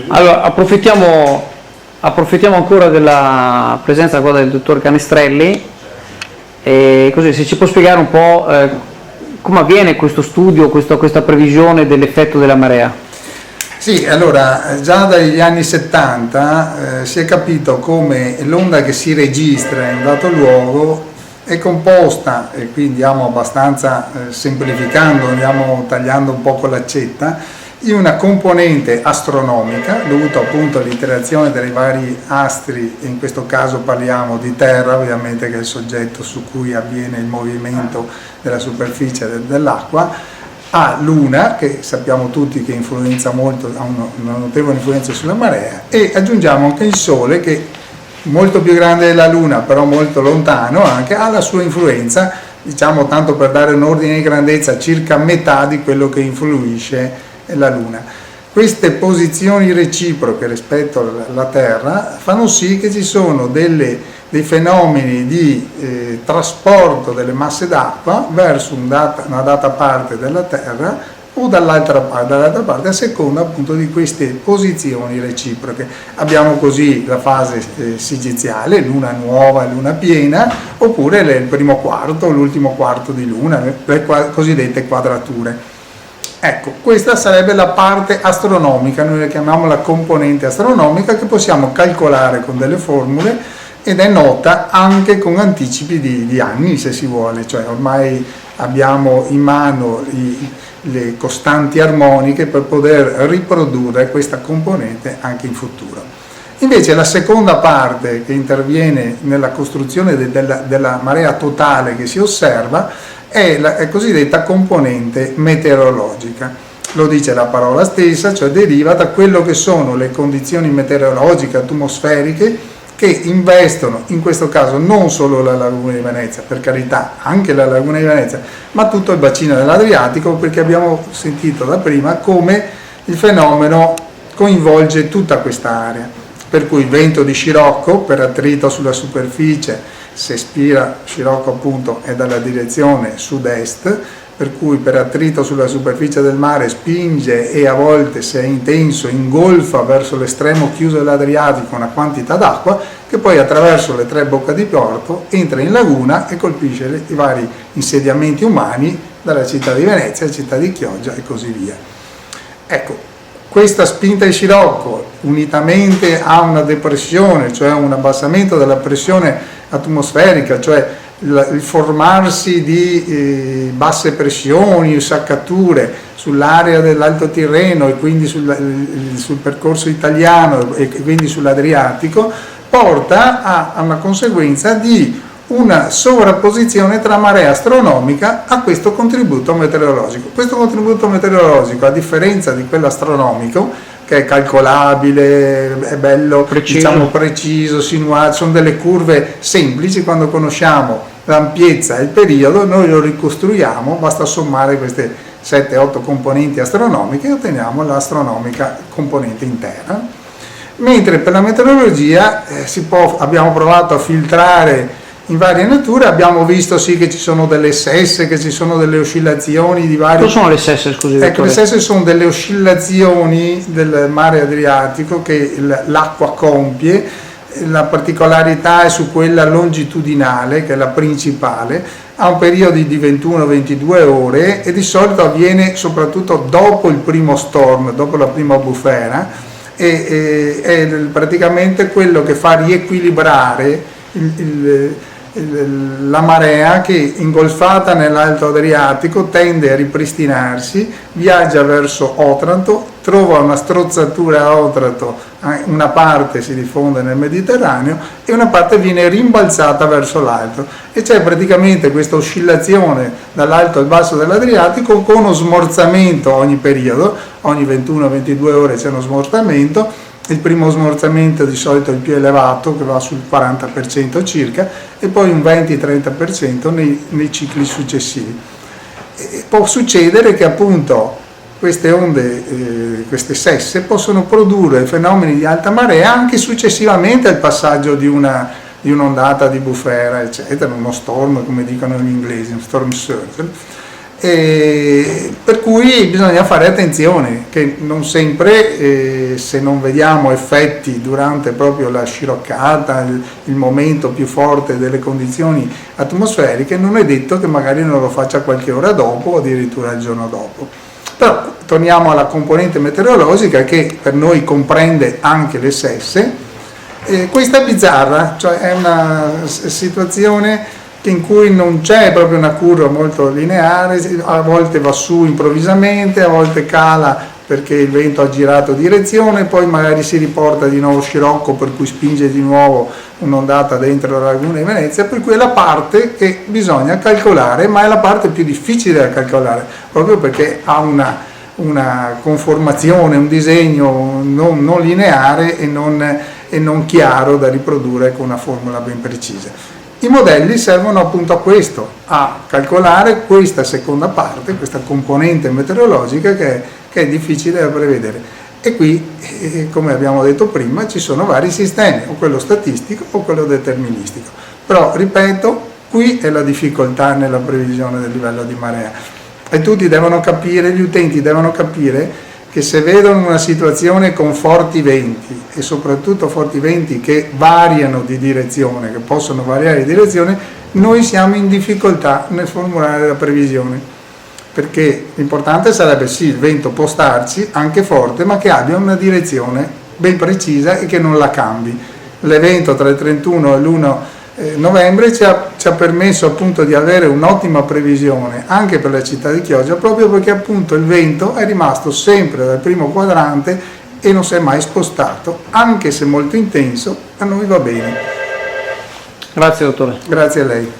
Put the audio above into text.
Allora, approfittiamo ancora della presenza qua del dottor Canestrelli, e così se ci può spiegare un po' come avviene questo studio, questa previsione dell'effetto della marea. Sì, allora già dagli anni 70 si è capito come l'onda che si registra in un dato luogo è composta, e qui andiamo abbastanza semplificando, andiamo tagliando un po' con l'accetta, di una componente astronomica dovuta appunto all'interazione dei vari astri, in questo caso parliamo di Terra ovviamente, che è il soggetto su cui avviene il movimento della superficie dell'acqua, a Luna, che sappiamo tutti che influenza molto, ha una notevole influenza sulla marea, e aggiungiamo anche il Sole, che molto più grande della Luna però molto lontano, anche ha la sua influenza, diciamo, tanto per dare un ordine di grandezza, circa metà di quello che influisce la Luna. Queste posizioni reciproche rispetto alla Terra fanno sì che ci sono dei fenomeni di trasporto delle masse d'acqua verso una data parte della Terra o dall'altra parte, a seconda appunto di queste posizioni reciproche. Abbiamo così la fase sigiziale, luna nuova, luna piena, oppure il primo quarto, l'ultimo quarto di luna, le cosiddette quadrature. Ecco, questa sarebbe la parte astronomica, noi la chiamiamo la componente astronomica, che possiamo calcolare con delle formule ed è nota anche con anticipi di anni, se si vuole, cioè ormai abbiamo in mano le costanti armoniche per poter riprodurre questa componente anche in futuro. Invece la seconda parte che interviene nella costruzione della marea totale che si osserva è la cosiddetta componente meteorologica. Lo dice la parola stessa, cioè deriva da quello che sono le condizioni meteorologiche atmosferiche che investono, in questo caso non solo la laguna di Venezia, per carità, anche la laguna di Venezia, ma tutto il bacino dell'Adriatico, perché abbiamo sentito da prima come il fenomeno coinvolge tutta quest'area. Per cui vento di scirocco per attrito sulla superficie, se spira scirocco appunto è dalla direzione sud-est, per cui per attrito sulla superficie del mare spinge e a volte, se è intenso, ingolfa verso l'estremo chiuso dell'Adriatico una quantità d'acqua che poi attraverso le 3 bocche di porto entra in laguna e colpisce i vari insediamenti umani dalla città di Venezia, città di Chioggia e così via. Ecco, questa spinta di scirocco, unitamente a una depressione, cioè un abbassamento della pressione atmosferica, cioè il formarsi di basse pressioni, saccature sull'area dell'Alto Tirreno e quindi sul percorso italiano e quindi sull'Adriatico, porta a una conseguenza di una sovrapposizione tra marea astronomica a questo contributo meteorologico. Questo contributo meteorologico, a differenza di quello astronomico, che è calcolabile, è bello, preciso, diciamo preciso, sinuato, sono delle curve semplici, quando conosciamo l'ampiezza e il periodo noi lo ricostruiamo, basta sommare queste 7-8 componenti astronomiche e otteniamo l'astronomica componente intera. Mentre per la meteorologia abbiamo provato a filtrare in varie nature, abbiamo visto sì che ci sono delle sesse, che ci sono delle oscillazioni di vari... Cosa sono le sesse, scusi? Ecco, le sesse sono delle oscillazioni del mare Adriatico che l'acqua compie. La particolarità è su quella longitudinale, che è la principale, ha un periodo di 21-22 ore e di solito avviene soprattutto dopo il primo storm, dopo la prima bufera, e è praticamente quello che fa riequilibrare la marea, che ingolfata nell'Alto Adriatico tende a ripristinarsi, viaggia verso Otranto, trova una strozzatura a Otranto, una parte si diffonde nel Mediterraneo e una parte viene rimbalzata verso l'alto, e c'è praticamente questa oscillazione dall'alto al basso dell'Adriatico con uno smorzamento ogni periodo, ogni 21-22 ore c'è uno smorzamento. Il primo smorzamento di solito è il più elevato, che va sul 40% circa, e poi un 20-30% nei cicli successivi. E può succedere che appunto queste onde, queste sesse, possono produrre fenomeni di alta marea anche successivamente al passaggio di un'ondata di bufera, eccetera, uno storm, come dicono gli inglesi, un storm surge. Per cui bisogna fare attenzione che non sempre, se non vediamo effetti durante proprio la sciroccata, il momento più forte delle condizioni atmosferiche, non è detto che magari non lo faccia qualche ora dopo o addirittura il giorno dopo. Però torniamo alla componente meteorologica, che per noi comprende anche le sesse. Questa è bizzarra, cioè è una situazione in cui non c'è proprio una curva molto lineare, a volte va su improvvisamente, a volte cala perché il vento ha girato direzione, poi magari si riporta di nuovo scirocco per cui spinge di nuovo un'ondata dentro la laguna di Venezia, per cui è la parte che bisogna calcolare, ma è la parte più difficile da calcolare, proprio perché ha una conformazione, un disegno non lineare e non chiaro da riprodurre con una formula ben precisa. I modelli servono appunto a questo, a calcolare questa seconda parte, questa componente meteorologica che è difficile da prevedere. E qui, come abbiamo detto prima, ci sono vari sistemi, o quello statistico o quello deterministico. Però, ripeto, qui è la difficoltà nella previsione del livello di marea. E tutti devono capire, gli utenti devono capire che se vedono una situazione con forti venti e soprattutto forti venti che variano di direzione, che possono variare di direzione, noi siamo in difficoltà nel formulare la previsione, perché l'importante sarebbe sì, il vento può starci anche forte, ma che abbia una direzione ben precisa e che non la cambi. L'evento tra il 31 e l'1 novembre ci ha permesso appunto di avere un'ottima previsione anche per la città di Chioggia, proprio perché appunto il vento è rimasto sempre dal primo quadrante e non si è mai spostato, anche se molto intenso, a noi va bene. Grazie dottore. Grazie a lei.